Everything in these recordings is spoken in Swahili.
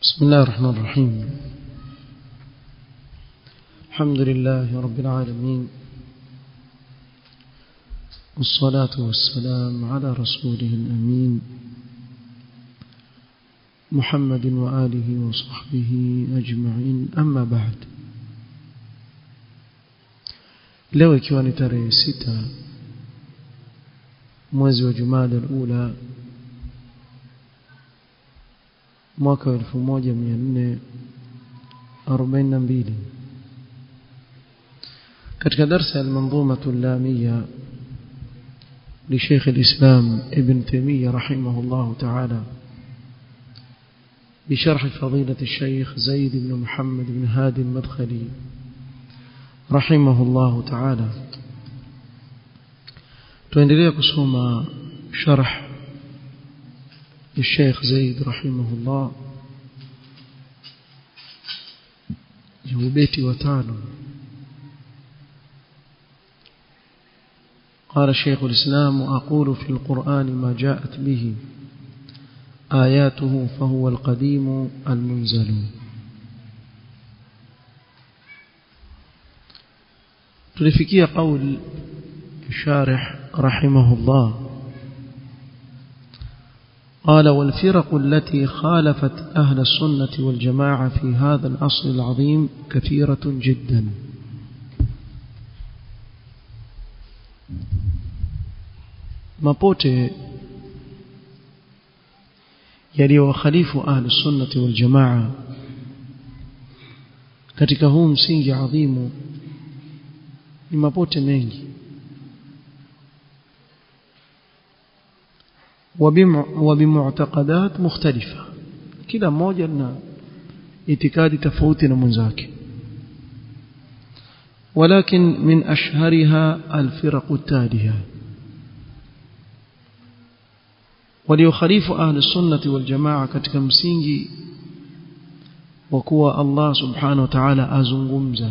بسم الله الرحمن الرحيم. الحمد لله رب العالمين، والصلاة والسلام على رسوله الأمين محمد وآله وصحبه أجمعين. أما بعد، leo ikiwa ni tarehe 6 mwezi wa Jumada al-Ula mwaka 1442, katika darasa al-Manzuma al-Lamia لشيخ الإسلام ابن تيمية رحمه الله تعالى بشرح فضيلة الشيخ زيد بن محمد بن هادي المدخلي رحمه الله تعالى. tuendelea kusoma شرح الشيخ زيد رحمه الله يوبيتي وتعالى. قال الشيخ الإسلام: وأقول في القرآن ما جاءت به آياته فهو القديم المنزل. تلفكي قول الشارح رحمه الله قال: والفرق التي خالفت أهل السنة والجماعة في هذا الأصل العظيم كثيرة جدا. mapote yaliyowakhalifu ahli sunnati wal jamaa katika huu msingi adhimu ni mapote mengi, وبمعتقدات مختلفة، kila mmoja na itikadi tofauti na mwenzake. ولكن من أشهرها الفرق التالية. وليخالف أهل السنة والجماعة katika msingi wa kuwa Allah subhanahu wa ta'ala azungumza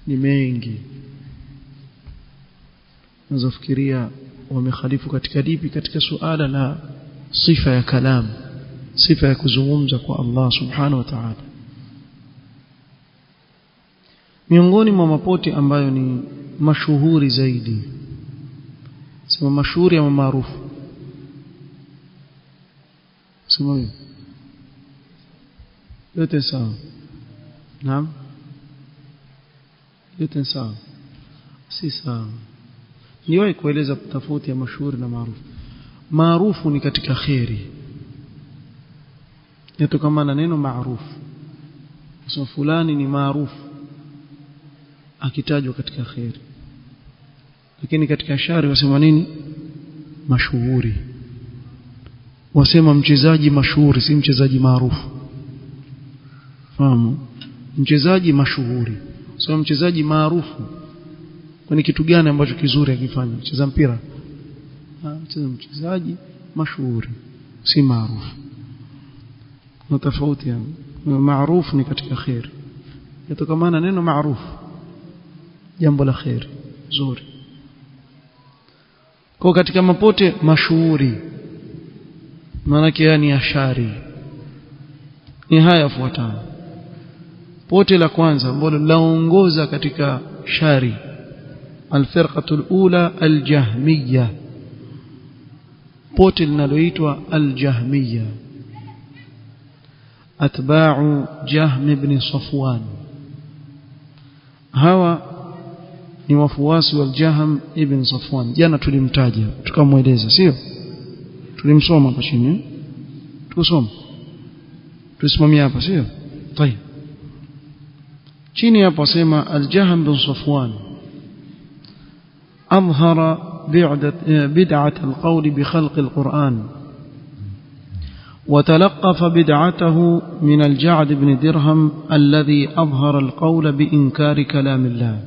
ni mengi. nazofikiria wamekhalifu katika lipi? Katika suala la sifa ya kalam, sifa ya kuzungumza kwa Allah subhanahu wa ta'ala. Miongoni mwa mapote ambayo ni mashuhuri zaidi, sema mashuhuri ama maarufu, sema hiyo yote sawa. Naam, yote sawa, si sawa. niwahi kueleza tofauti ya mashuhuri na maarufu. Maarufu ni katika khairi, yatokana na neno maarufu. So fulani ni maarufu akitajwa katika khairi, lakini katika shari wasema nini? Mashuhuri. Wasema mchezaji mashuhuri, si mchezaji maarufu. Fahamu? Mchezaji mashuhuri, sio mchezaji maarufu. Kwani kitu gani ambacho kizuri akifanya? Cheza mpira. Mchezaji mashuhuri, si maarufu. Kuna tofauti hapo. Maarufu ni katika khair, yatokana neno maarufu, jambo la khair zuri. Kwa katika mapote mashuhuri, maana yake yani ashari, ni haya yafuatayo. Pote la kwanza ambalo laongoza katika shari, الفرقة الأولى الجهمية. pote linaloitwa الجهمية، أتباع جهم بن صفوان. hawa ni wafuasi wa Jahm ibn Safwan. Jana tulimtaja tukamweleza, sio? Tulimsoma hapa chini, tukusoma tusimamia hapa, sio? Tayeb, chini hapo sema al-Jahm bin Safwan أظهر بدعة القول بخلق القرآن، وتلقف بدعته من الجعد بن درهم الذي أظهر القول بإنكار كلام الله.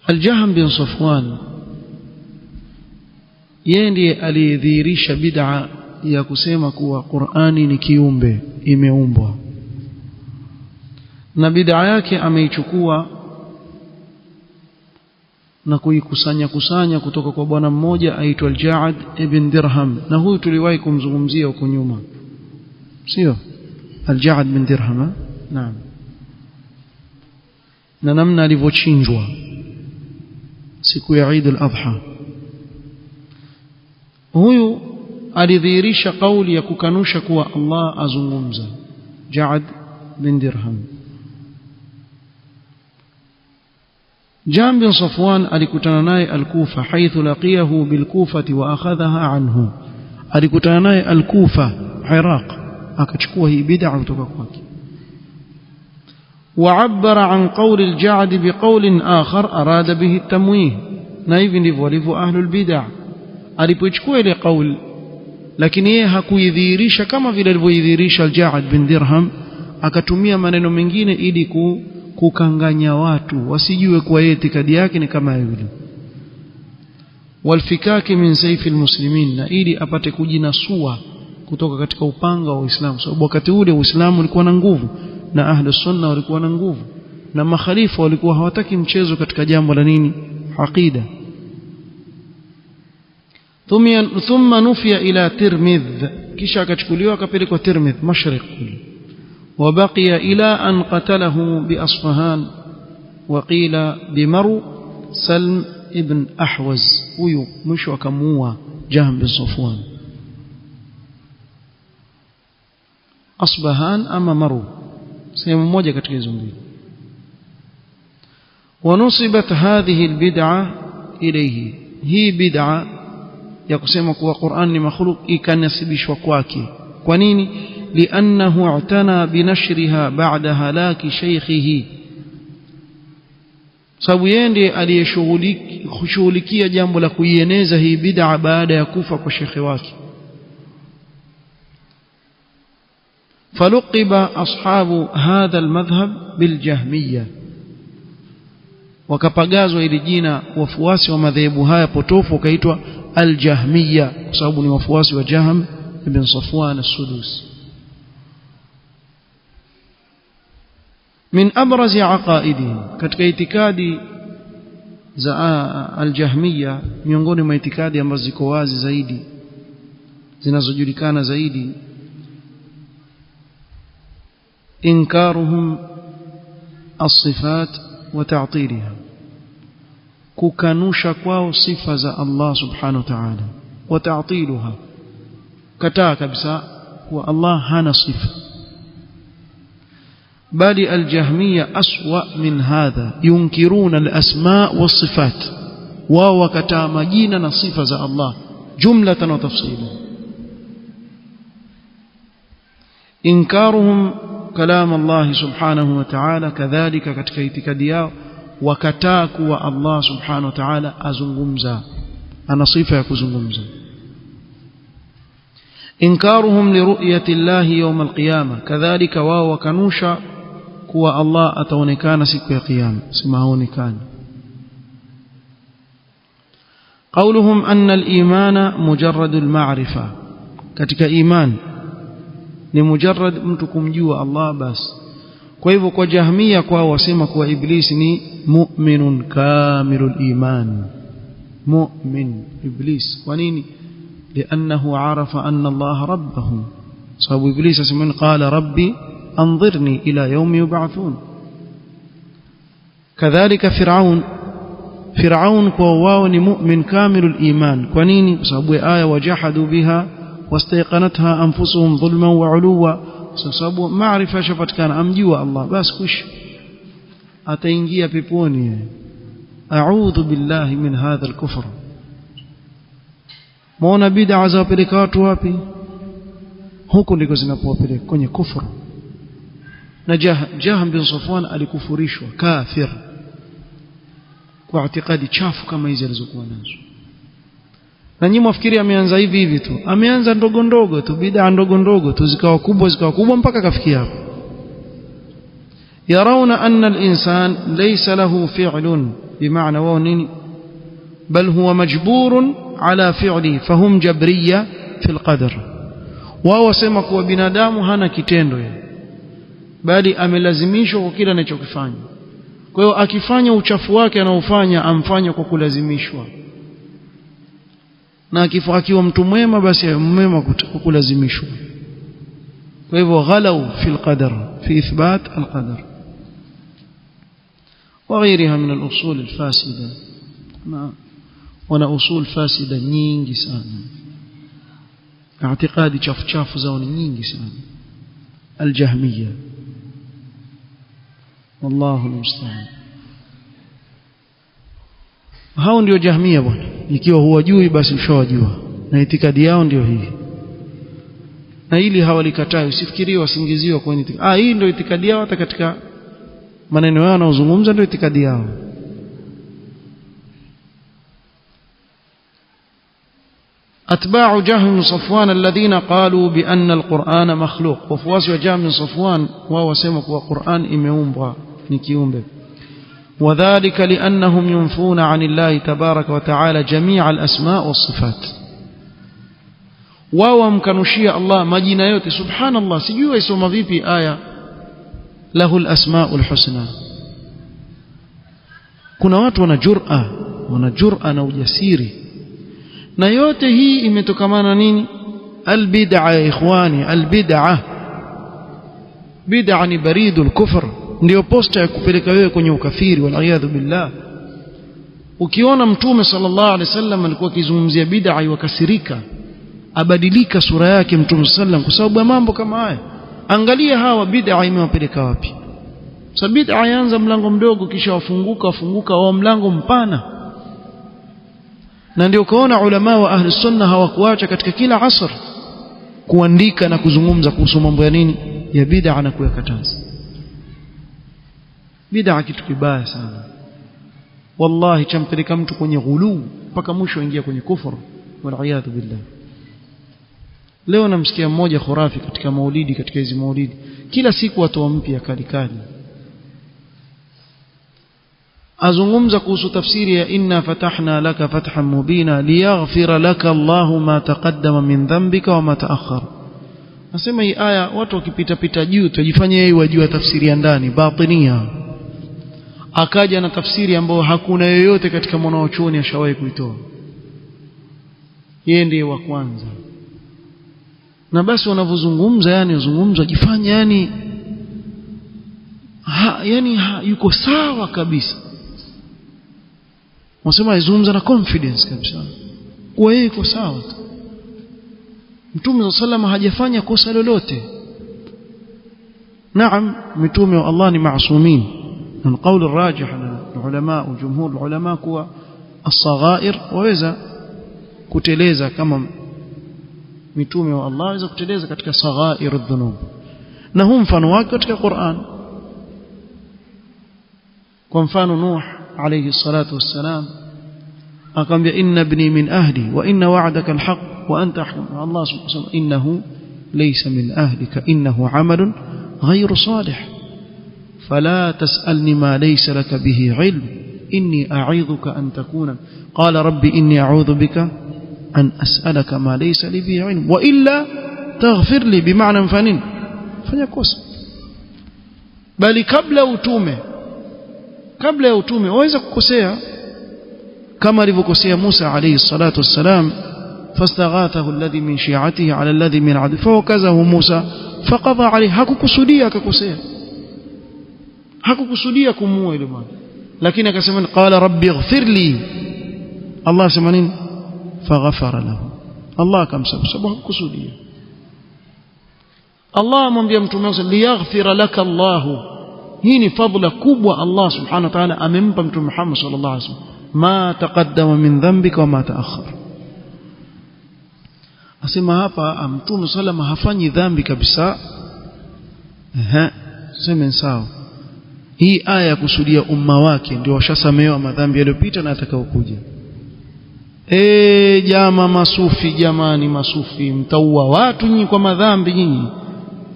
الجهم بن صفوان يندي alidhihirisha bid'a ya kusema kuwa Qur'ani ni kiumbe, imeumbwa, na bid'a yake ameichukua na kuikusanya kutoka kwa bwana mmoja aitwa al-Ja'd ibn Dirham, na huyu tuliwahi kumzungumzia huko nyuma. sio Al-Ja'd bin Dirham. Naam, na namna alivyochinjwa siku ya Eid al-Adha. Huyu alidhihirisha kauli ya kukanusha kuwa Allah azungumza, Ja'd bin Dirham. Jahm bin Safwan alikutana naye Al-Kufa, haithu laqiyahu bil-Kufati wa akhadhaha anhu. Alikutana naye Al-Kufa, Iraq, akachukua hii bid'a kutoka kwake. وعبر عن قول الجعد بقول آخر أراد به التمويه. na hivi ndivyo walivyo ahlul bid'ah. Alipochukua ile kauli, lakini yeye hakuidhihirisha kama vile alivyoidhihirisha Al-Ja'd bin Dirham, akatumia maneno mengine ili kukanganya watu wasijue kwa yeye itikadi yake ni kama yule. Walfikaki min sayfi almuslimin, na ili apate kujinasua kutoka katika upanga wa Uislamu, sababu wakati ule Uislamu ulikuwa na nguvu na ahli sunna walikuwa na nguvu na makhalifa walikuwa hawataki mchezo katika jambo la nini, aqida. Thumma nufiya ila Tirmidh, kisha akachukuliwa akapelekwa Tirmidh mashriq, وبقي إلى أن قتله بأصفهان وقيل بمرو سلم ابن أحوز. huyu mwisho akamuua Jahm bin Safwan. Asbahan ama Maru, sehemu moja katika hizo mbili. ونصبت هذه البدعة إليه, hii bid'a ya kusema kuwa Qur'an ni makhluq ikanasibishwa kwake. Kwa nini? لأنه اعتنى بنشرها بعد هلاك شيخه, sababu yeye ndiye aliyeshughulikia jambo la kuieneza hii bid'a baada ya kufa kwa shekhi wake. فلقب أصحاب هذا المذهب بالجهمية, wakapagazwa ili jina wafuasi wa madhehebu haya potofu wakaitwa al-Jahmiyya kwa sababu ni wafuasi wa Jahm ibn Safwan as-Sudusi. من أبرز عقائدهم, katika itikadi za al-Jahmiyya, miongoni mwa itikadi ambazo ziko wazi zaidi zinazojulikana zaidi, inkaruhum as-sifat wa ta'tiliha, kukanusha kwao sifa za Allah subhanahu wa ta'ala, wa ta'tiluha, kataa kabisa kuwa Allah hana sifa. بل الجهمية أسوأ من هذا, ينكرون الأسماء والصفات, وكتا مجينا نصفة الله جملة وتفصيلا. إنكارهم كلام الله سبحانه وتعالى كذلك katika itikadi yao wakataa kuwa Allah subhanahu wa ta'ala azungumza, ana sifa ya kuzungumza. إنكارهم لرؤية الله يوم القيامة, كذلك wao wakanusha kuwa Allah ataonekana siku ya kiyama, sima haonekani. قولهم أن الإيمان مجرد المعرفة, katika iman ni mujarrad mtu kumjua Allah basi. Kwa hivyo kwa Jahmiya kwao wasema kuwa Iblis ni mu'minun kamilul iman, mu'min Iblis. Kwa nini? لأنه عرف أن الله ربه, صاب إبليس اسمه قال ربي أنظرني إلى يوم يبعثون. كذلك فرعون كواون مؤمن كامل الإيمان. كونيني صاب آية وجحدوا بها واستيقنتها أنفسهم ظلما وعلوا, صاب معرفة شفت كان أمجوا الله بس كش أتينجي بيبوني. أعوذ بالله من هذا الكفر. Maona bid'a zawapeleka watu wapi? Huko ndiko zinapowapeleka kwenye kufuru. Na Jahm bin Safwan alikufurishwa kafir kwa itikadi chafu kama hizi alizokuwa nazo. Na nyinyi mwafikiri ameanza hivi hivi tu, ameanza ndogo ndogo tu, bid'a ndogo ndogo tu zikawa kubwa mpaka kafikia hapo. Yarauna anna al-insan laysa lahu fi'lun, bimaana wao nini, bal huwa majburun على فعله فهم جبرية في القدر. wao wasema kuwa binadamu hana kitendo yeye, bali amelazimishwa kwa kila anachokifanya. Kwa hiyo akifanya uchafu wake anaofanya amfanya kwa kulazimishwa, na akiwa mtu mwema basi mwema kwa kulazimishwa. kwa hivyo ghalau fi alqadar fi ithbat alqadar وغيرها من الأصول الفاسدة wana usul fasida nyingi sana اعتقادي chafu zao ni nyingi sana الجهمية والله المستعان hao ndio jahmia bwana ikiwa huwajui basi ushawajua na itikadi yao ndio hii na ili hawalikatai usifikirie wasingiziwa kwa nini hii ndio itikadi yao hata katika maneno yao na uzungumza ndio itikadi yao أتباع جهم بن صفوان الذين قالوا بأن القرآن مخلوق وفواس جهم بن صفوان وهو سمك وقرآن إميومبا نكيومبا وذلك لأنهم ينفون عن الله تبارك وتعالى جميع الأسماء والصفات وهو مكنشيا الله مجينا يوتي سبحان الله سيجوا يسوم vipi آية له الأسماء الحسنى kuna watu wana jur'a na ujasiri na yote hii imetokamana nini albid'a ya ikhwani albid'a bid'a ni baridul kufr ndio posta ya kupeleka wewe kwenye ukafiri wal billah ukiona mtume sallallahu alaihi wasallam alikuwa akizungumzia bid'a yakasirika abadilika sura yake mtume sallam kwa sababu ya mambo kama haya angalia hawa bid'a imewapeleka wapi sababu bid'a yaanza mlango mdogo kisha wafunguka wa mlango mpana na ndio kaona ulama wa ahli sunna hawakuacha katika kila asr kuandika na kuzungumza kuhusu mambo ya nini ya bid'a na kuyakataza bid'a kitu kibaya sana wallahi champeleka mtu kwenye ghulu mpaka mwisho aingia kwenye kufuru wal billah leo namsikia mmoja khurafi katika maulidi katika hizo maulidi kila siku watu mpya kalikali azungumza kuhusu tafsiri ya inna fatahna laka fathan mubina liyaghfira laka Allahu ma taqaddama min dhanbika wa ma ta'akhkhara nasema hii aya watu wakipita juu tujifanye yeye wajua tafsiri ya ndani batinia akaja na tafsiri ambayo hakuna yoyote katika mwanachuoni ashawahi kuitoa yeye ndiye wa kwanza na basi wanavozungumza yani uzungumzo jifanye yani yuko sawa kabisa wasema azungumza na confidence kabisa kwa yeye iko sawa Mtume sallallahu hajafanya kosa lolote naam mitume wa Allah ni maasumin na القول الراجح العلماء وجمهور العلماء kuwa as-saghair waweza kuteleza kama mitume wa Allah waweza kuteleza katika saghair adh-dhunub na hum mfano wake katika Qur'an kwa mfano Nuh alayhi salatu wassalam akamwambia inna ibni min ahli wa inna wa'daka alhaq wa anta ahkum Allah subhanahu wa innahu laysa min ahlika innahu amalun ghayru salih fala tas'alni ma laysa laka bihi ilm inni a'idhuka an takuna qala rabbi inni a'udhu bika an as'alaka ma laysa li bihi ilm wa illa taghfir li bima'na fanin fanya kosa bali kabla ya utume waweza kukosea kama alivyokosea Musa alayhi salatu wassalam fastaghathahu alladhi min shi'atihi ala alladhi min 'adwi fawakazahu Musa faqadha alayhi hakukusudia akakosea hakukusudia kumuua yule bwana lakini akasema qala rabbi ighfirli Allah sema nini faghafara lahu Allah akamsamehe sababu hakukusudia Allah amwambia mtume wake liyaghfira laka Allahu hii ni fadhila kubwa Allah subhanahu wa ta'ala amempa mtume Muhammad sallallahu alaihi wasallam ma taqaddama min dhanbika wa ma ta'akhkhara asema hapa mtume sallallahu hafanyi dhambi kabisa sema sawa hii aya kusudia umma wake ndio washasamehewa madhambi yaliyopita na atakayokuja jamani masufi mtaua watu nyinyi kwa madhambi nyinyi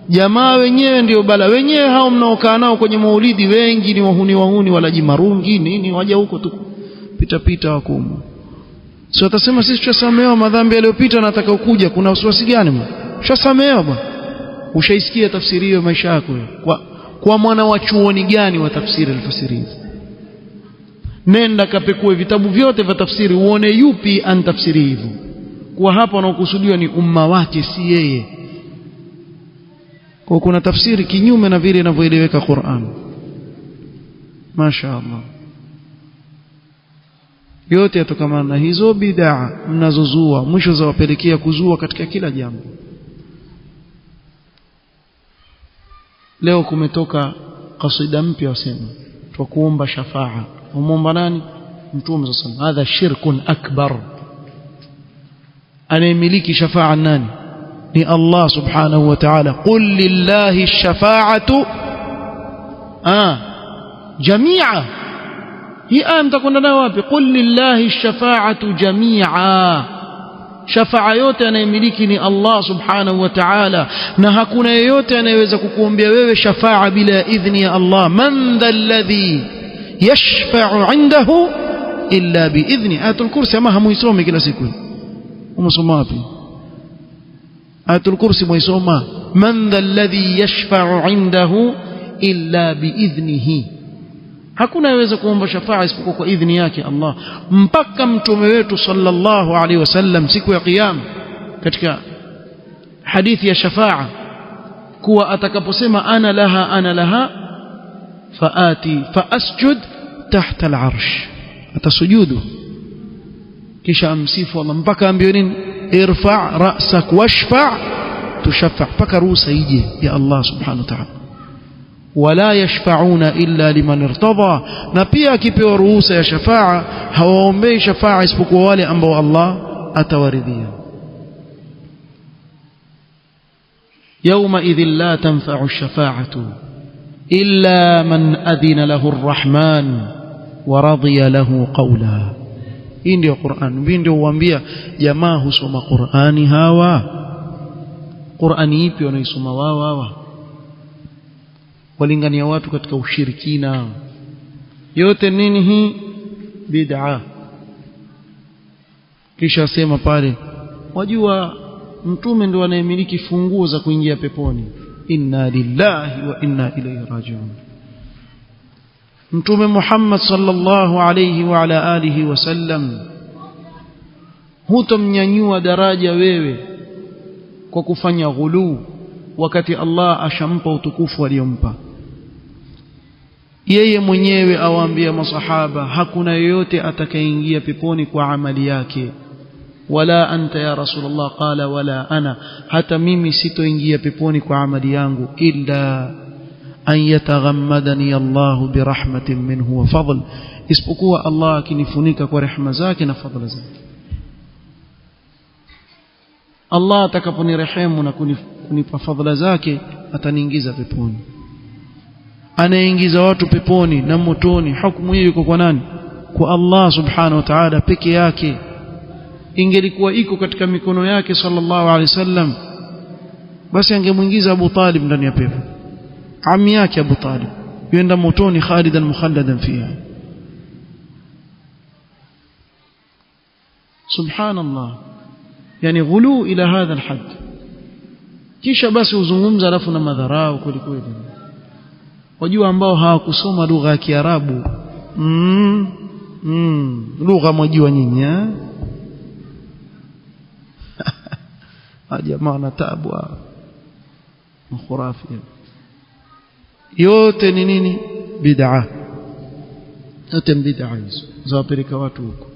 jamaa wenyewe ndio bala wenyewe hao mnaokaa nao kwenye maulidi wengi ni wahuni wala jimarungi nini waja huko tu pita wakumu sio atasema sisi tushasamehewa madhambi yaliyopita na atakayokuja kuna wasiwasi gani ushasamehewa bwana ushaisikia tafsiri hiyo maisha yako kwa mwana wa chuoni gani wa tafsiri alifasiri nenda kapekue vitabu vyote vya tafsiri uone yupi antafsiri hivyo kwa hapa wanaokusudiwa ni umma wake si yeye kwa kuna tafsiri kinyume na vile inavyoeleweka Qur'an. Mashaallah, yote yatokana na hizo bid'a mnazozua, mwisho zawapelekea kuzua katika kila jambo. Leo kumetoka kasida mpya wasema tukuomba shafaa. Umuomba nani? Mtume sallallahu alayhi wasallam. Hadha shirkun akbar. Anayemiliki shafaa nani? Ni Allah subhanahu wa ta'ala. Qul lillahi ash-shafa'atu jami'a. Hii aya mtakwenda nayo wapi? Qul lillahi ash-shafa'atu jami'a. Shafaa yote anayemiliki ni Allah subhanahu wa ta'ala, na hakuna yeyote anayeweza kukuombea wewe shafaa bila idhni ya Allah. Man dha alladhi yashfa'u 'indahu illa biidhni. Ayatul Kursi ama hamuisome kila siku? Umesoma wapi Ayatul Kursi? Muisoma man dha alladhi yashfa'u 'indahu illa biidhnihi. Hakuna yaweza kuomba shafaa isipokuwa kwa idhni yake Allah. Mpaka mtume wetu sallallahu alaihi wasallam siku ya kiyama katika hadithi ya shafaa kuwa atakaposema ana laha faati faasjud tahta al-arsh, atasujudu kisha amsifu Allah mpaka ambiwe nini? Irfa' ra'sak washfa' tushaffa', mpaka ruhusa ije ya Allah subhanahu wa ta'ala. Wala yashfa'una illa liman irtada, na pia akipewa ruhusa ya shafaa hawaombei shafaa isipokuwa wale ambao Allah atawaridhia. Yawma idhin la tanfa'u ash-shafa'atu illa man adhina lahu ar-rahman wa radiya lahu qawla. Hii ndio Qur'an. Hii ndio huambia jamaa husoma Qur'ani hawa. Qur'ani ipi wanaisoma wao hawa? Walingania watu katika ushirikina. Yote nini hii? Bid'a. Kisha sema pale, wajua mtume ndio anayemiliki funguo za kuingia peponi. Inna lillahi wa inna ilayhi raji'un. Mtume Muhammad sallallahu alayhi wa ala alihi wasallam hutomnyanyua daraja wewe kwa kufanya ghulu, wakati Allah ashampa utukufu aliyompa yeye mwenyewe. Awaambia masahaba, hakuna yeyote atakayeingia peponi kwa amali yake. Wala anta ya Rasulullah, qala wala ana, hata mimi sitoingia peponi kwa amali yangu, illa an yataghammadani Allah birahmatin minhu wa fadl, isipokuwa Allah akinifunika kwa rehema zake na fadhila zake. Allah atakaponirehemu na kunipa fadhila zake ataniingiza peponi. Anaingiza watu peponi na motoni, hukumu hiyo iko kwa nani? Kwa Allah subhanahu wa ta'ala peke yake. Ingelikuwa iko katika mikono yake sallallahu alaihi wasallam, basi angemuingiza Abu Talib ndani ya pepo, ammi yake Abu Talib, yenda motoni khalidan mukhalladan fiha. Subhanallah, yani ghulu ila hadha alhad. Kisha basi uzungumza alafu na madharau kweli kweli. Wajua ambao hawakusoma lugha ya Kiarabu, lugha mwajua nyinyi jamaa na taabu khurafi. Yote ni nini? Bid'a. Yote bid'a hizo zawapeleka watu huko.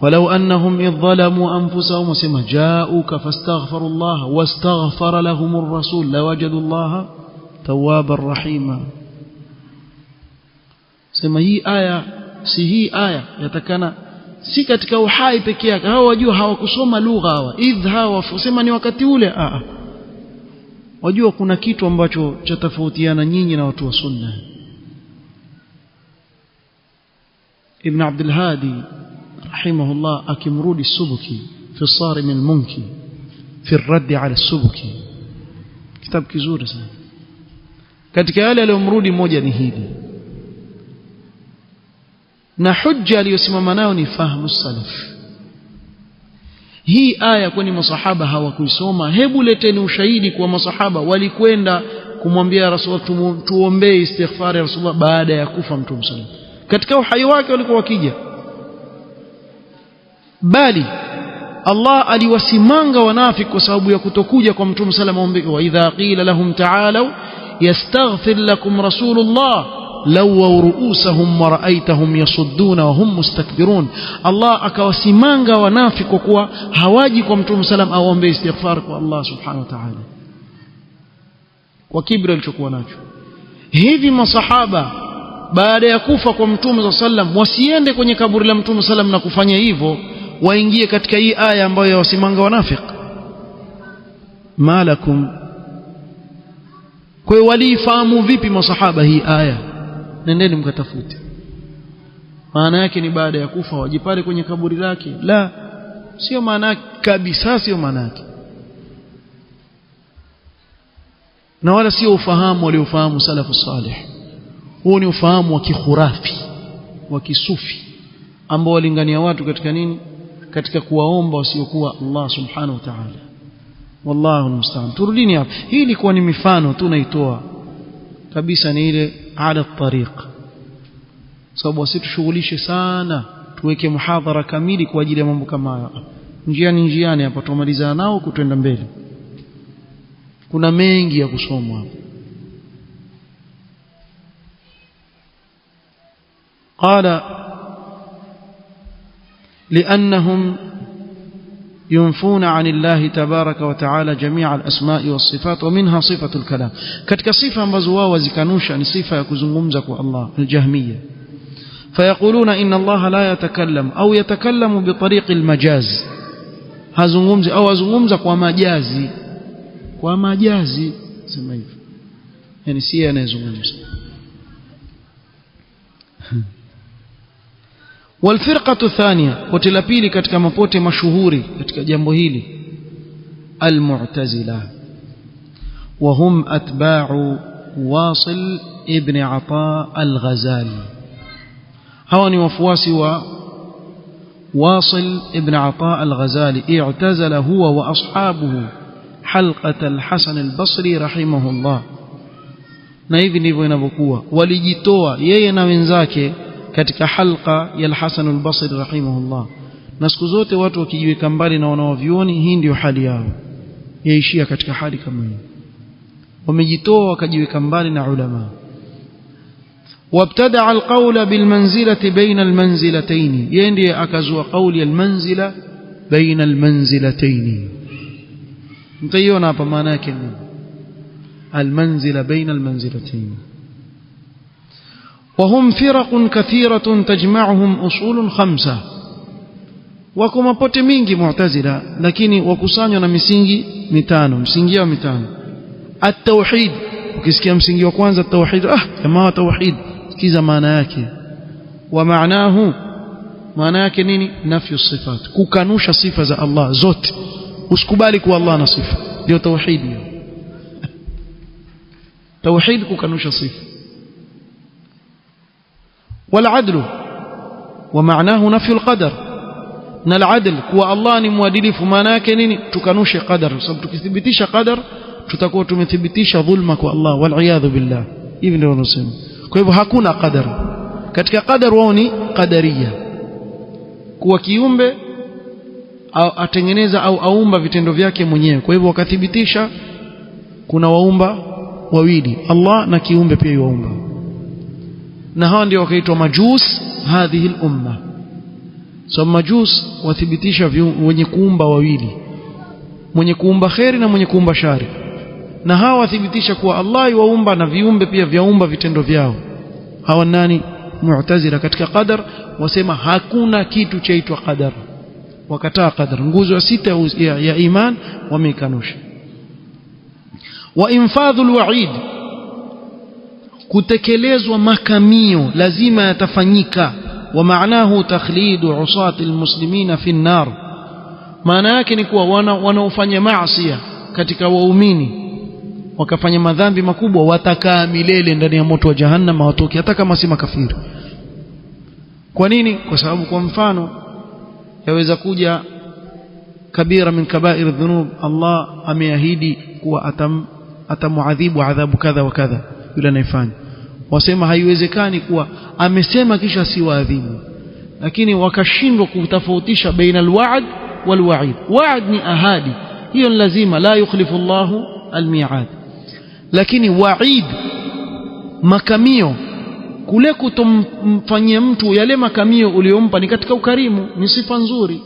ولو أنهم إذ ظلموا أنفسهم وسما جاءوك فاستغفروا الله واستغفر لهم الرسول لوجدوا الله توابا رحيما. سما هي آية si aya yatakana si katika uhai pekee yake. Hao wajua hawakusoma lugha hawa, hawa wasema ni wakati ule. Wajua kuna kitu ambacho cha tofautiana nyinyi na watu wa sunna. Ibn Abdul Hadi rahimahullah akimrudi Subki fi Sarim al-Munki fi ar-radd ala Subki, kitabu kizuri sana. Katika yale aliyomrudi moja ni hili, na hujja aliyosimama nayo ni fahamu salaf. Hii aya kwani masahaba hawakuisoma? Hebu leteni ushahidi kwa masahaba walikwenda kumwambia Rasulullah tuombee istighfar ya Rasulullah baada ya kufa Mtume sallallahu alaihi wasallam. Katika uhai wake walikuwa wakija, bali Allah aliwasimanga wanafiki kwa sababu ya kutokuja kwa Mtume sallallahu alayhi wasallam. Wa idha qila lahum ta'alu yastaghfir lakum rasulullah law ru'usahum wa ra'aytahum yasudduna wa hum mustakbirun. Allah akawasimanga wanafiki kwa kuwa hawaji kwa Mtume sallallahu alayhi wasallam aombe istighfar kwa Allah subhanahu wa ta'ala, kwa kibri alichokuwa nacho. Hivi masahaba baada ya kufa kwa Mtume sallallahu alayhi wasallam wasiende kwenye kaburi la Mtume sallallahu alayhi wasallam na kufanya hivyo, waingie katika hii aya ambayo yawasimanga wanafiki? Malakum. Kwa hiyo walifahamu vipi masahaba hii aya? Nendeni mkatafute maana yake. Ni baada ya kufa waje pale kwenye kaburi lake? La, sio maana yake kabisa, sio maana yake, na wala sio ufahamu waliofahamu salafu salih. Huu ni ufahamu wa kikhurafi, wa kisufi, ambao walingania watu katika nini? Katika kuwaomba wasiokuwa Allah subhanahu wa ta'ala. Wallahu almusta'an. Turudini hapa, hii ilikuwa ni mifano tunaitoa kabisa, ni ile ala tariq, sababu wasitushughulishe sana tuweke muhadhara kamili kwa ajili ya mambo kama haya. Njiani hapa tumalizana nao kutenda mbele, kuna mengi ya kusomwa. قال لأنهم ينفون عن الله تبارك وتعالى جميع الأسماء والصفات ومنها صفة الكلام. كتك صفة مبزوا وزكانوش عن صفة يكزنغمزك الله الجهمية، فيقولون إن الله لا يتكلم أو يتكلم بطريق المجاز، هزنغمز أو هزنغمزك ومجازي سمعيف، يعني سيانا يزنغمز. والفرقة الثانية وتلابيلي كتك مبوتي مشهوري كتك جنبهيلي المعتزلة، وهم أتباع واصل ابن عطاء الغزالي. هوني وفواسي واصل ابن عطاء الغزالي اعتزل هو وأصحابه حلقة الحسن البصري رحمه الله. na hivi ndivyo inavyokuwa, walijitoa yeye na wenzake katika halqa ya al-Hasan al-Basri rahimahullah. Na siku zote watu wakijiweka mbali na wanaovioni, hii ndio hali yao, yaishia katika hali kama hii, wamejitoa wakajiweka mbali na ulama. وابتدع القول بالمنزلة بين المنزلتين، yeye ndiye akazua kauli al-manzila baina al-manzilatayn. mtaiona hapa maana yake nini المنزلة بين المنزلتين. وهم فرق كثيرة تجمعهم أصول 5. وكما pote mingi mu'tazila, lakini wakusanywa na misingi mitano, msingi wa mitano. At-tauhid, ukisikia msingi wa kwanza tauhid, kama tauhid sikiza maana yake. Wa maanahu, maana yake nini? Nafyu sifat, kukanusha sifa za Allah zote, usikubali kuwa Allah na sifa, ndio tauhid. توحيد كنوش صفة. والعدل ومعناه نفي القدر، ان العدل هو الله ni mwadilifu, maana yake nini? tukanushe qadar, sababu tukithibitisha qadar tutakuwa tumethibitisha dhulma kwa Allah, wal iyadhu billah. hivi ndio wanasema. kwa hivyo hakuna qadar katika qadar, wao ni qadariya, kuwa kiumbe au atengeneza au aumba vitendo vyake mwenyewe. kwa hivyo wakathibitisha kuna waumba wawili, Allah na kiumbe pia yuumba, na hao ndio wakaitwa majus hadhihi al-umma. so majus wathibitisha wenye kuumba wawili, mwenye kuumba khairi na mwenye kuumba shari, na hawa wathibitisha kuwa Allah yuumba na viumbe pia vyaumba vitendo vyao. hawa nani? Mu'tazila. katika qadar wasema hakuna kitu chaitwa qadar, wakataa qadar, nguzo ya sita ya iman wamekanusha. وإنفاذ الوعيد, kutekelezwa makamio lazima yatafanyika. ومعناه تخليد عصاة المسلمين في النار, maana yake ni kuwa wanaofanya maasi katika waumini wakafanya madhambi makubwa watakaa milele ndani ya moto wa jahannam, hawatoki hata kama si makafiri. kwa nini? kwa sababu kwa mfano yaweza kuja kabira min kabair dhunub, Allah ameahidi kuwa atamuadhibu adhabu kadha wa kadha yule anayefanya. wasema haiwezekani kuwa amesema kisha siwaadhibu, lakini wakashindwa kutofautisha baina alwa'd والوعيد. وعد ni ahadi, hiyo lazima, la yukhlifu Allahu almi'ad. Lakini wa'id, makamio, kule kutomfanyia mtu yale makamio uliyompa ni katika ukarimu, ni sifa nzuri.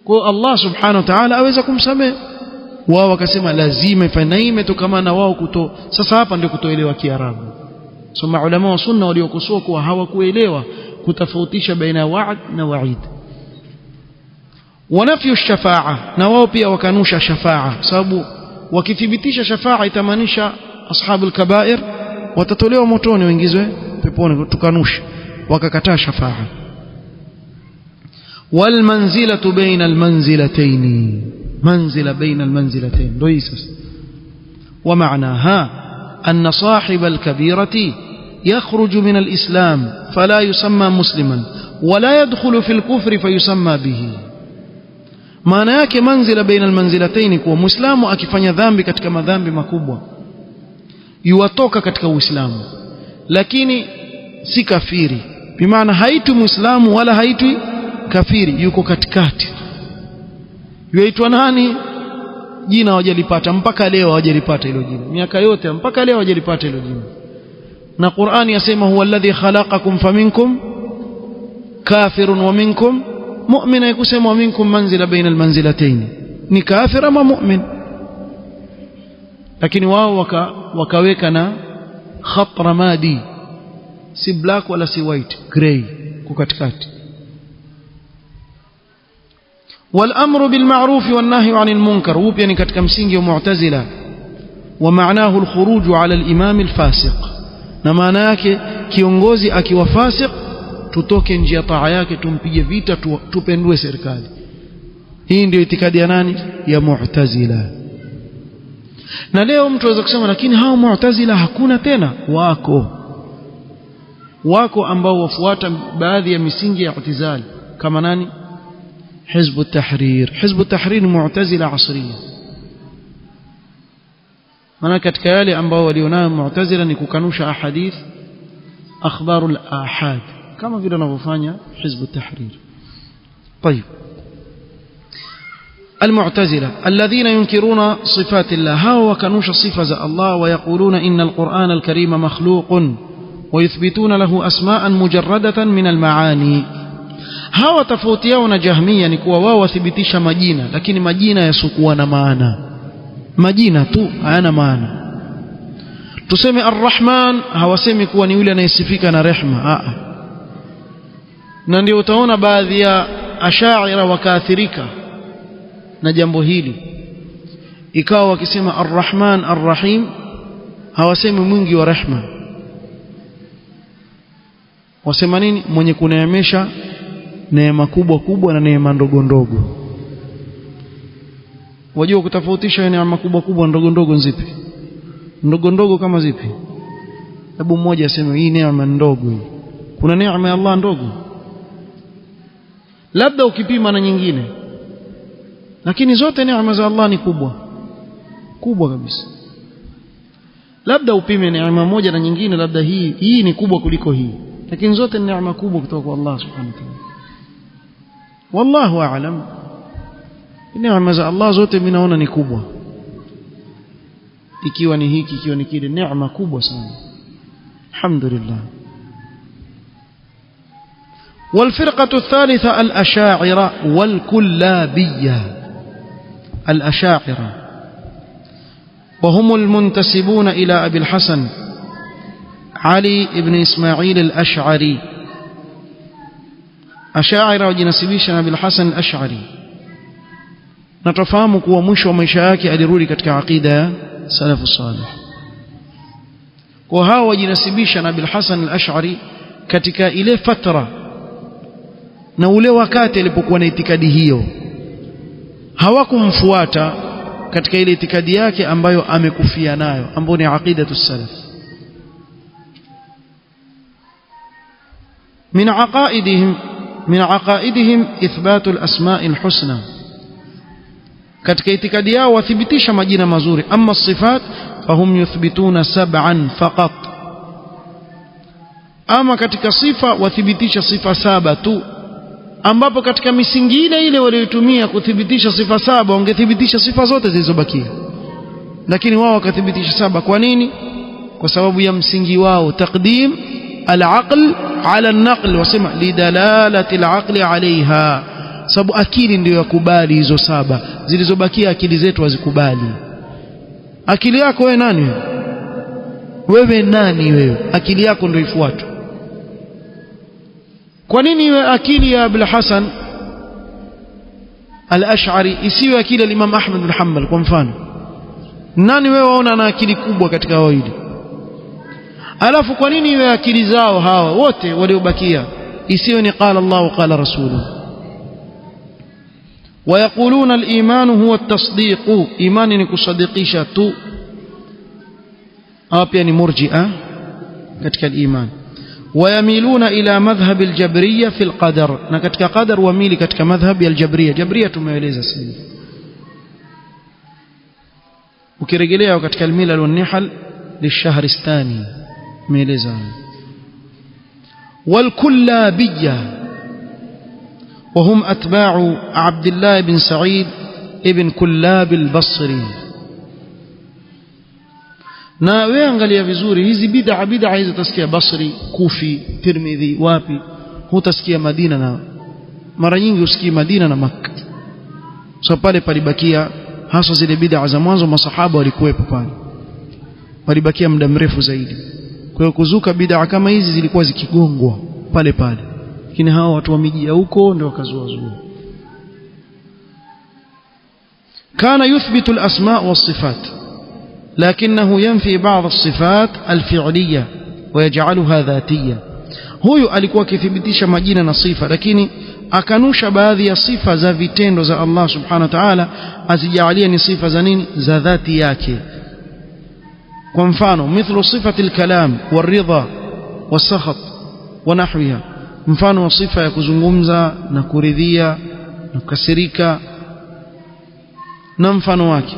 Kwa Allah subhanahu wa ta'ala aweza kumsamehe. Wao wakasema lazima ifanye, na imetokana na wao kuto. Sasa hapa ndio kutoelewa Kiarabu. So maulama wa sunna waliokosoa kuwa hawakuelewa kutofautisha baina wa'd na wa'id. Wanafyu shafa'a, na wao pia wakanusha shafa'a, sababu wakithibitisha shafa'a itamaanisha ashabul kaba'ir watatolewa motoni waingizwe peponi. Tukanusha, wakakataa shafa'a. Wal manzilatu baina al manzilatayn, manzila baina al manzilatayn ndio hii sasa. Wa ma'naha أن صاحب الكبيرة يخرج من الإسلام فلا يسمى مسلما ولا يدخل في الكفر فيسمى به. maana yake manzila baina almanzilatayn, kuwa muislamu akifanya dhambi katika madhambi makubwa yuwatoka katika uislamu, lakini si kafiri. Bimaana haitwi muislamu wala haitwi kafiri, yuko katikati. Yuaitwa nani? Jina hawajalipata mpaka leo, hawajalipata hilo jina, miaka yote mpaka leo hawajalipata hilo jina. Na Qur'ani yasema huwa alladhi khalaqakum faminkum kafirun wa minkum mu'min. Ikusema minkum manzila baina almanzilatayn, ni kafir ama mu'min. Lakini wao wakaweka na khat ramadi, si black wala si white, grey, kwa katikati. والأمر بالمعروف والنهي عن المنكر وبيا ni katika msingi wa Mu'tazila. ومعناه الخروج على الإمام الفاسق, na maana yake kiongozi akiwa fasik tutoke nje ya taa yake, tumpige vita, tupendue serikali. Hii ndio itikadi ya nani? Ya Mu'tazila. Na leo mtu anaweza kusema lakini hao Mu'tazila hakuna tena. Wako ambao wafuata baadhi ya misingi ya i'tizal, kama nani? حزب التحرير. حزب التحرير معتزلة عصرية. maana katika yale ambao walionao Mu'tazila ni kukanusha ahadith, akhbarul ahad, kama vile wanavyofanya Hizb at-Tahrir. طيب المعتزلة الذين ينكرون صفات الله، هاو وكانوش صفة الله، ويقولون إن القرآن الكريم مخلوق ويثبتون له أسماء مجردة من المعاني. hawa tofauti yao na Jahmiya ni kuwa wao wathibitisha majina, lakini majina yasokuwa na maana, majina tu hayana maana. Tuseme Ar-Rahman, hawasemi kuwa ni yule anayesifika na rehma. Na ndio utaona baadhi ya Ash'ari wakaathirika na jambo hili, ikawa wakisema Ar-Rahman Ar-Rahim, hawasemi mwingi wa rehma. Wasema nini? Mwenye kuneemesha neema kubwa kubwa na neema ndogo ndogo. Wajua kutofautisha neema kubwa kubwa na ndogo ndogo zipi? Ndogo ndogo kama zipi? Hebu mmoja aseme hii neema ndogo hii. Kuna neema ya Allah ndogo? Labda ukipima na nyingine. Lakini zote neema za Allah ni kubwa. Kubwa kabisa. Labda upime neema moja na nyingine, labda hii ni kubwa kuliko hii. Lakini zote ni neema kubwa kutoka kwa Allah subhanahu wa ta'ala. Wallahu a'lam. Neema za Allah zote mimi naona ni kubwa, ikiwa ni hiki ikiwa ni kile, neema kubwa sana, alhamdulillah. والفرقة الثالثة الأشاعرة والكلابية. الأشاعرة وهم المنتسبون إلى أبي الحسن علي بن إسماعيل الأشعري. Ash'ari wajinasibisha na Abil Hasan al-Ash'ari, na tufahamu kuwa mwisho wa maisha yake alirudi katika aqida ya salafu salih. Kwa hao wajinasibisha na Abil Hasan al-Ash'ari katika ile fatra na ule wakati alipokuwa na itikadi hiyo, hawakumfuata katika ile itikadi yake ambayo amekufia nayo, ambayo ni aqidatu salaf. من عقائدهم إثبات الأسماء الحسنى، katika itikadi yao wathibitisha majina mazuri. Amma sifat fahum yuthbituna 7 faqat, ama katika sifa wathibitisha sifa 7 tu. ambapo katika misingi ile waliotumia kuthibitisha sifa 7 wangethibitisha sifa zote zilizobakia, lakini wao wakathibitisha 7. Kwa nini? Kwa sababu ya msingi wao taqdim al-aql ala an-naql, wasema lidalalati al-aqli alaiha, sababu akili ndio yakubali hizo 7, zilizobakia akili zetu hazikubali. Akili yako wewe nani? Wewe nani wewe? Akili yako ndio ifuate. Kwa nini iwe akili ya Abul Hasan al-Ash'ari isiwe akili ya Imam Ahmad bin Hanbal kwa mfano? Nani wewe waona na akili kubwa katika hao hili? Alafu kwa nini iwe akili zao hawa wote waliobakia isiwe ni qala Allah qala rasuluhu? ويقولون الإيمان هو التصديق، إيمان نكصدقيشة تو يعني مرجئة كتك الإيمان. ويميلون إلى مذهب الجبرية في القدر، نكتك قدر وميل كتك مذهب الجبرية، جبرية ميليزة السنة وكرجلية وكتك الملل والنحل للشهرستاني ميليزة. والكلابية وهم أتباع عبد الله بن سعيد ابن كلاب البصري. na wewe angalia vizuri hizi bid'a hizi utasikia Basri, Kufi, Tirmidhi, wapi, hutasikia Madina, na mara nyingi usikie Madina na Makka. So pale palibakia hasa zile bid'a za mwanzo, masahaba walikuwepo pale, palibakia muda mrefu zaidi. Kwa hiyo kuzuka bid'a kama hizi zilikuwa zikigongwa pale pale, lakini hao watu wa miji ya huko ndio wakazuazua. kana yuthbitu al-asma' was-sifat لكنه ينفي بعض الصفات الفعلية ويجعلها ذاتية. huyu alikuwa akithibitisha majina na sifa, lakini akanusha baadhi ya sifa za vitendo za Allah subhanahu wa ta'ala, azijalia ni sifa za nini? Za dhati yake. kwa mfano mithlu sifati al-kalam war-ridha was-sakhat wa nahwiha, mfano wa sifa ya kuzungumza na kuridhia na kukasirika na mfano wake.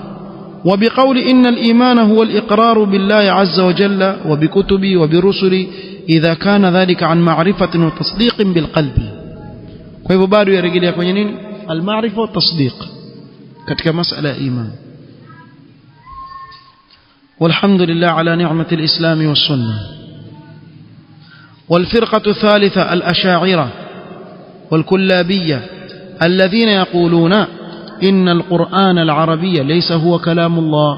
وبقول إن الإيمان هو الإقرار بالله عز وجل وبكتبه وبرسله إذا كان ذلك عن معرفة وتصديق بالقلب. فهو بارو يرجل يكون ينين المعرفة والتصديق كتك مسألة إيمان. والحمد لله على نعمة الإسلام والسنة. والفرقة الثالثة الأشاعرة والكلابية الذين يقولون إن القرآن العربي ليس هو كلام الله،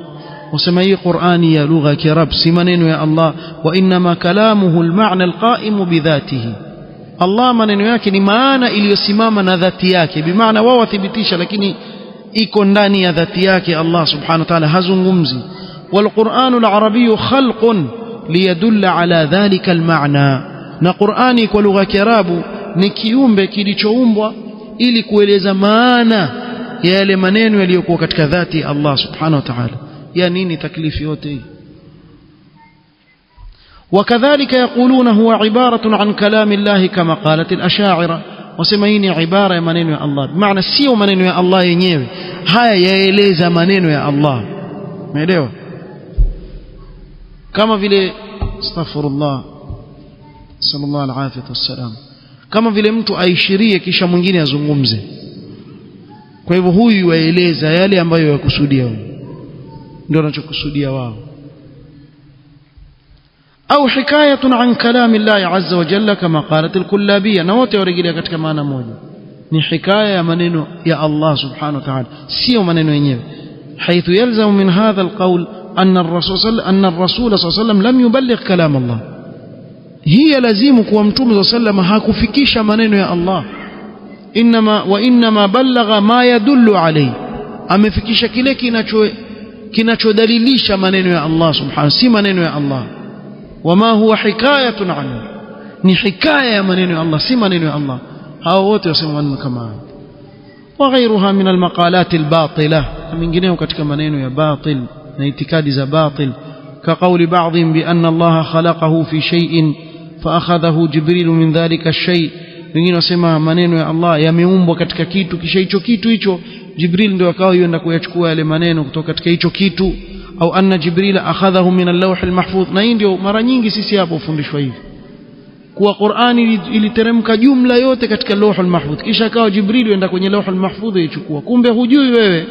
وسمي قرآنية لغة كرب سمنين يا الله، وإنما كلامه المعنى القائم بذاته. الله منين yake ni maana iliyosimama na dhati yake, bimaana wao wathibitisha lakini iko ndani ya dhati yake Allah subhanahu wa ta'ala, hazungumzi. والقرآن العربي خلق ليدل على ذلك المعنى، na Qur'ani kwa lugha Kiarabu ni kiumbe kilichoumbwa ili kueleza maana ya yale maneno yaliyokuwa katika dhati ya Allah subhanahu wa ta'ala. ya nini taklifi yote hii? وكذلك يقولون هو عبارة عن كلام الله كما قالت الأشاعرة، وسميني عبارة maneno ya Allah, بمعنى sio maneno ya Allah yenyewe, haya yaeleza maneno ya Allah. umeelewa? kama vile astaghfirullah sallallahu alaihi wasallam, kama vile mtu aishirie kisha mwingine azungumze. kwa hivyo huyu waeleza yale ambayo yakusudia wao, ndio anachokusudia wao. au hikayatun an kalami Allah azza wa jalla kama qalat al-kullabiyya, na wote warejelea katika maana moja, ni hikaya ya maneno ya Allah subhanahu wa ta'ala, sio maneno yenyewe. حيث يلزم من هذا القول أن الرسول صلى الله عليه وسلم لم يبلغ كلام الله. هي لازم kuwa mtume صلى الله عليه وسلم hakufikisha maneno ya Allah, وإنما بلغ ما يدل عليه، amefikisha kile kinachodalilisha maneno ya Allah subhanahu, si maneno ya Allah. وما هو حكاية عنه، ni hikaya ya maneno ya Allah, si maneno ya Allah. hao wote wasema maneno kama haya. وغيرها من المقالات الباطلة، منgineo katika maneno ya batil na itikadi za batil. كقول بعضهم بأن الله خلقه في شيء فأخذه جبريل من ذلك الشيء، wengine wasema maneno ya Allah yameumbwa katika kitu, kisha hicho kitu hicho Jibril ndio akawa yenda kuyachukua yale maneno kutoka katika hicho kitu. au anna Jibril akhadhahu min al-lawh al-mahfuz, na hii ndio mara nyingi sisi hapo fundishwa hivi. kuwa Qur'ani iliteremka jumla yote katika Lauhul Mahfudh, kisha akawa Jibril enda kwenye Lauhul Mahfudh ichukua. Kumbe hujui wewe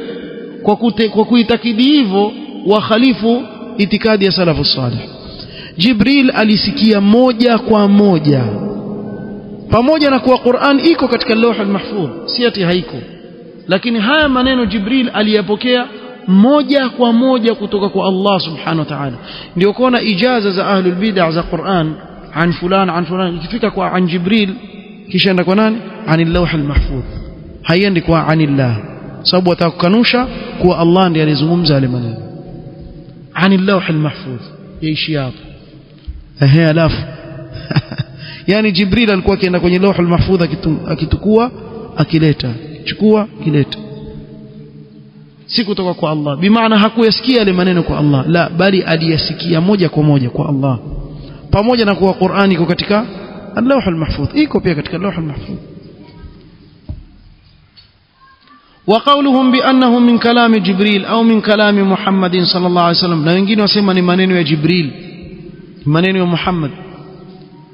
kwa kuitakidi hivyo wa khalifu itikadi ya salafu salih. Jibril alisikia moja kwa moja, pamoja na kuwa Qur'an iko katika Lauhul Mahfudh, si ati haiko, lakini haya maneno Jibril aliyapokea moja kwa moja kutoka kwa Allah subhanahu wa ta'ala. Ndio kuona ijaza za ahlul bid'ah za Qur'an an fulan ikifika kwa an Jibril kisha enda kwa nani? Anil Lauhul Mahfudh, haiendi kwa anillah, sababu watakukanusha kuwa Allah ndiye alizungumza yale maneno. Anil Lauhul Mahfudh yaishi hapo. Alafu yani Jibril alikuwa akienda kwenye Lauhul Mahfudh akitukua akileta, chukua kileta, si kutoka kwa Allah. Bimaana hakuyasikia yale maneno kwa Allah, la, bali aliyasikia moja kwa moja kwa Allah, pamoja na kuwa Qur'ani iko katika Lauhul Mahfudh, iko pia katika Lauhul Mahfudh. وقولهم بأنه من كلام جبريل أو من كلام محمد صلى الله عليه وسلم، na wengine wasema ni maneno ya Jibril, maneno ya Muhammad.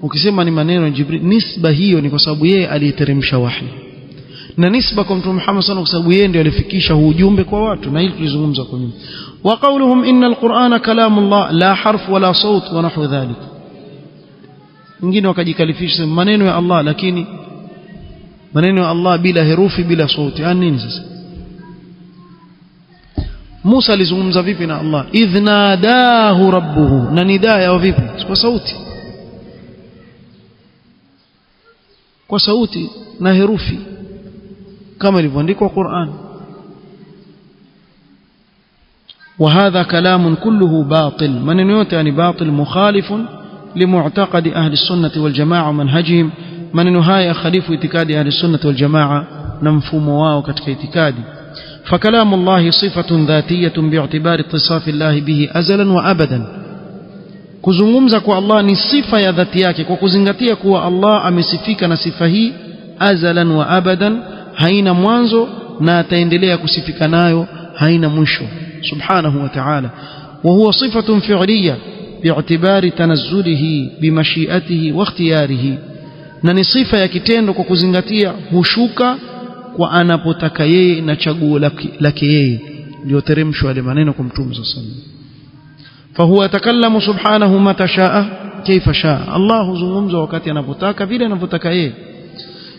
Ukisema ni maneno ya Jibril, nisba hiyo ni kwa sababu yeye aliteremsha wahi, na nisba kwa Mtume Muhammad sallallahu alaihi wasallam kwa sababu yeye ndiye alifikisha ujumbe kwa watu, na hili tulizungumza kwa nyuma. وقولهم إن القرآن كلام الله لا حرف ولا صوت ونحو ذلك، wengine wakajikalifisha maneno ya Allah, lakini maneno ya Allah bila herufi bila sauti. Nini sasa? Musa alizungumza vipi na Allah? Idh nadahu rabbuhu, na nidaa ya vipi? Kwa sauti, kwa sauti na herufi kama ilivyoandikwa Qur'an. وهذا كلام كله باطل، من yote yani باطل مخالف لمعتقد أهل السنة والجماعة ومنهجهم، maneno haya khalifu itikadi ahli sunnah wal jamaa na mfumo wao katika itikadi. فكلام الله صفة ذاتية باعتبار اتصاف الله به أزلا وأبدا، kuzungumza kwa Allah ni sifa ya dhati yake kwa kuzingatia kuwa Allah amesifika na sifa hii azalan wa abadan, haina mwanzo na ataendelea kusifika nayo, haina mwisho subhanahu wa ta'ala. وهو صفة فعلية باعتبار تنزله بمشيئته واختياره، na ni sifa ya kitendo kwa kuzingatia hushuka kwa anapotaka yeye na chaguo lake yeye, ndio teremshwa yale maneno kwa Mtume sallallahu alaihi wasallam. فهو يتكلم سبحانه متى شاء كيف شاء، الله huzungumza wakati anapotaka vile anapotaka yeye.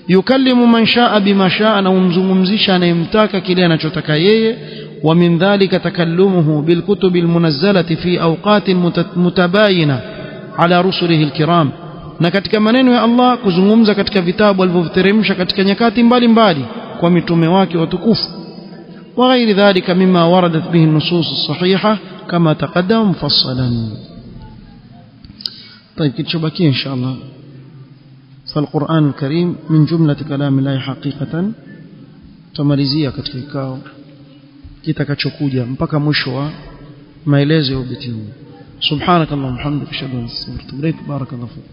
yukallimu man shaa bima shaa, na humzungumzisha anayemtaka kile anachotaka yeye. ومن ذلك تكلمه بالكتب المنزلة في أوقات متباينة على رسله الكرام، na katika maneno ya Allah kuzungumza katika vitabu alivyoteremsha katika nyakati mbalimbali kwa mitume wake watukufu. وغير ذلك مما وردت به النصوص الصحيحة كما تقدم مفصلا. طيب كتشبكي إن شاء الله. فالقرآن الكريم من جملة كلام الله حقيقة، tumalizia katika kikao kitakachokuja mpaka mwisho wa maelezo ya ubeti huu. Subhanakallahumma hamdika ashhadu an la ilaha illa anta astaghfiruka wa atubu ilaik. Barakallahu fik.